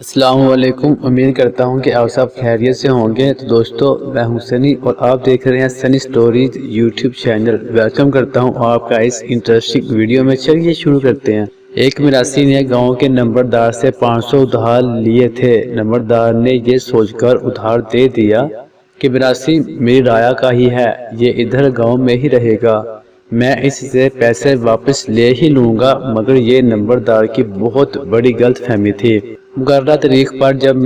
السلام علیکم، امید کرتا ہوں کہ آپ سب خیریت سے ہوں گے۔ تو دوستو، میں ہوں سنی اور آپ دیکھ رہے ہیں سنی سٹوریز یوٹیوب چینل۔ ویلکم کرتا ہوں آپ کا اس انٹرسٹنگ ویڈیو میں۔ چلیے شروع کرتے ہیں۔ ایک مراسی نے گاؤں کے نمبردار سے 500 ادھار لیے تھے۔ نمبردار نے یہ سوچ کر ادھار دے دیا کہ مراسی میری رایا کا ہی ہے، یہ ادھر گاؤں میں ہی رہے گا، میں اس سے پیسے واپس لے ہی لوں گا۔ مگر یہ نمبردار کی بہت بڑی غلط فہمی تھی۔ مقررہ تاریخ پر جب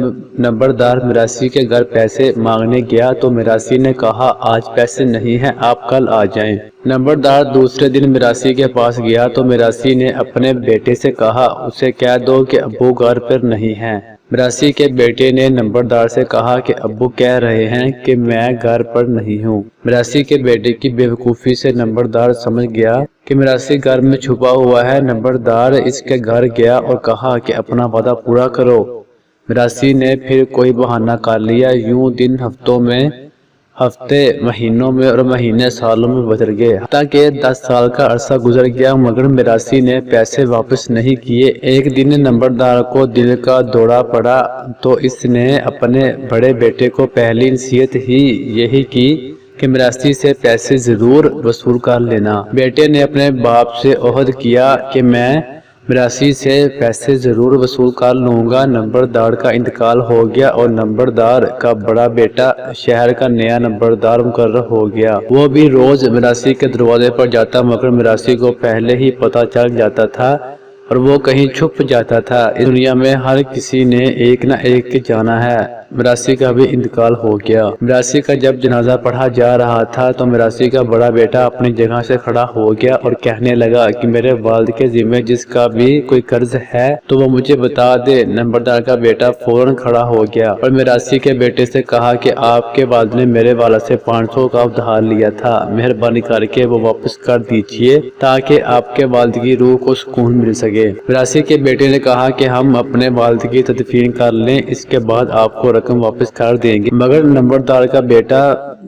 نمبردار مراسی کے گھر پیسے مانگنے گیا تو مراسی نے کہا آج پیسے نہیں ہیں، آپ کل آ جائیں۔ نمبردار دوسرے دن مراسی کے پاس گیا تو مراسی نے اپنے بیٹے سے کہا اسے کہہ دو کہ ابو گھر پر نہیں ہیں۔ مراسی کے بیٹے نے نمبردار سے کہا کہ ابو کہہ رہے ہیں کہ میں گھر پر نہیں ہوں۔ مراسی کے بیٹے کی بے وقوفی سے نمبردار سمجھ گیا کہ مراسی گھر میں چھپا ہوا ہے۔ نمبردار اس کے گھر گیا اور کہا کہ اپنا وعدہ پورا کرو۔ مراسی نے پھر کوئی بہانہ کر لیا۔ یوں دن ہفتوں میں، ہفتے مہینوں میں اور مہینے سالوں میں گزر گئے، حتیٰ کہ 10 سال کا عرصہ گزر گیا مگر مراسی نے پیسے واپس نہیں کیے۔ ایک دن نمبردار کو دل کا دورہ پڑا تو اس نے اپنے بڑے بیٹے کو پہلی نصیحت ہی یہی کی کہ مراسی سے پیسے ضرور وصول کر لینا۔ بیٹے نے اپنے باپ سے عہد کیا کہ میں مراسی سے پیسے ضرور وصول کر لوں گا۔ نمبردار کا انتقال ہو گیا اور نمبردار کا بڑا بیٹا شہر کا نیا نمبردار مقرر ہو گیا۔ وہ بھی روز مراسی کے دروازے پر جاتا مگر مراسی کو پہلے ہی پتہ چل جاتا تھا اور وہ کہیں چھپ جاتا تھا۔ اس دنیا میں ہر کسی نے ایک نہ ایک کے جانا ہے۔ مراسی کا بھی انتقال ہو گیا۔ مراسی کا جب جنازہ پڑھا جا رہا تھا تو مراسی کا بڑا بیٹا اپنی جگہ سے کھڑا ہو گیا اور کہنے لگا کہ میرے والد کے ذمہ جس کا بھی کوئی قرض ہے تو وہ مجھے بتا دے۔ نمبردار کا بیٹا فوراً کھڑا ہو گیا اور مراسی کے بیٹے سے کہا کہ آپ کے والد نے میرے والد سے 500 کا ادھار لیا تھا، مہربانی کر کے وہ واپس کر دیجئے تاکہ آپ کے والد کی روح کو سکون مل سکے۔ مراسی کے بیٹے نے کہا کہ ہم اپنے والد کی تدفین کر لیں، اس کے بعد آپ کو رقم واپس کر دیں گے۔ مگر نمبردار کا بیٹا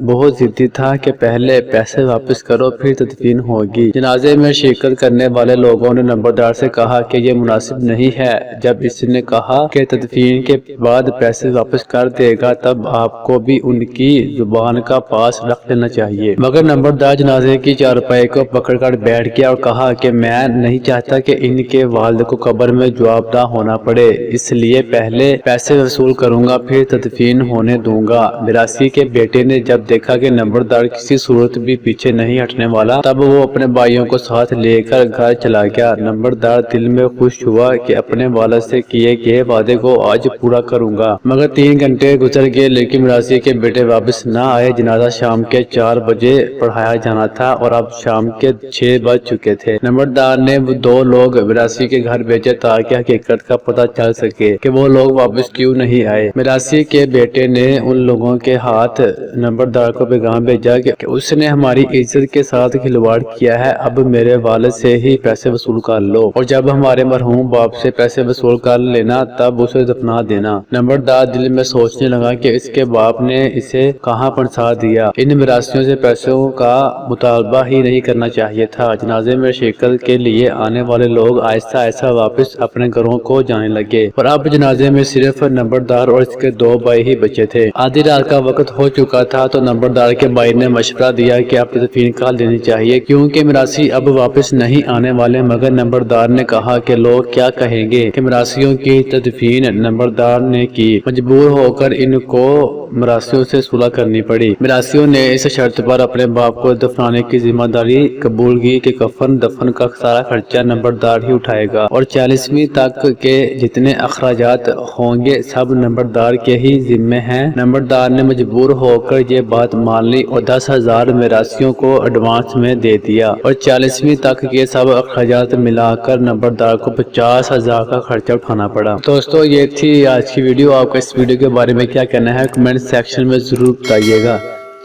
بہت ضدی تھا کہ پہلے پیسے واپس کرو پھر تدفین ہوگی۔ جنازے میں شرکت کرنے والے لوگوں نے نمبردار سے کہا کہ یہ مناسب نہیں ہے۔ جب اس نے کہا کہ تدفین کے بعد پیسے واپس کر دے گا تب آپ کو بھی ان کی زبان کا پاس رکھ لینا چاہیے۔ مگر نمبردار جنازے کی چارپائی کو پکڑ کر بیٹھ گیا اور کہا کہ میں نہیں چاہتا کہ ان کے والد کو قبر میں جواب دہ ہونا پڑے، اس لیے پہلے پیسے وصول کروں گا پھر تدفین ہونے دوں گا۔ مراسی کے بیٹے نے جب دیکھا کہ نمبردار کسی صورت بھی پیچھے نہیں ہٹنے والا تب وہ اپنے بھائیوں کو ساتھ لے کر گھر چلا گیا۔ نمبردار دل میں خوش ہوا کہ اپنے والد سے کیے گئے وعدے کو آج پورا کروں گا۔ مگر 3 گھنٹے گزر گئے لیکن مراسی کے بیٹے واپس نہ آئے۔ جنازہ شام کے 4 بجے پڑھایا جانا تھا اور اب شام کے 6 بج چکے تھے۔ نمبردار نے وہ 2 لوگ مراسی کے گھر بھیجے تاکہ حقیقت کا پتہ چل سکے کہ وہ لوگ واپس کیوں نہیں آئے۔ مراسی کے بیٹے نے ان لوگوں کے ہاتھ نمبردار کو پیغام بھیجا کہ اس نے ہماری عزت کے ساتھ کھلواڑ کیا ہے، اب میرے والد سے ہی پیسے وصول کر لو اور جب ہمارے مرحوم باپ سے پیسے وصول کر لینا تب اسے دفنا دینا۔ نمبردار دل میں سوچنے لگا کہ اس کے باپ نے اسے کہاں پھنسا دیا، ان مراسیوں سے پیسوں کا مطالبہ ہی نہیں کرنا چاہیے تھا۔ جنازے میں شرکت کے لیے آنے والے لوگ آہستہ آہستہ واپس اپنے گھروں کو جانے لگے اور اب جنازے میں صرف نمبردار اور اس کے 2 بھائی ہی بچے تھے۔ آدھی رات کا وقت ہو چکا تھا تو نمبردار کے بھائی نے مشورہ دیا کہ اب تدفین کر لینی چاہیے کیونکہ مراسی اب واپس نہیں آنے والے۔ مگر نمبردار نے کہا کہ لوگ کیا کہیں گے کہ مراسیوں کی تدفین نمبردار نے کی۔ مجبور ہو کر ان کو مراسیوں سے صلح کرنی پڑی۔ مراسیوں نے اس شرط پر اپنے باپ کو دفنانے کی ذمہ داری قبول کی کہ کفن دفن کا سارا خرچہ نمبردار ہی اٹھائے گا اور 40ویں تک کے جتنے اخراجات ہوں گے سب نمبردار کے ہی ذمہ ہیں۔ نمبردار نے مجبور ہو کر یہ بات مان لی اور 10,000 مراسیوں کو ایڈوانس میں دے دیا اور 40ویں تک کے سب اخراجات ملا کر نمبردار کو 50,000 کا خرچہ اٹھانا پڑا۔ دوستو یہ تھی آج کی ویڈیو۔ آپ کا اس ویڈیو کے بارے میں کیا کہنا ہے کمنٹ سیکشن میں ضرور بتائیے گا۔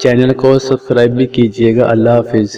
چینل کو سبسکرائب بھی کیجیے گا۔ اللہ حافظ۔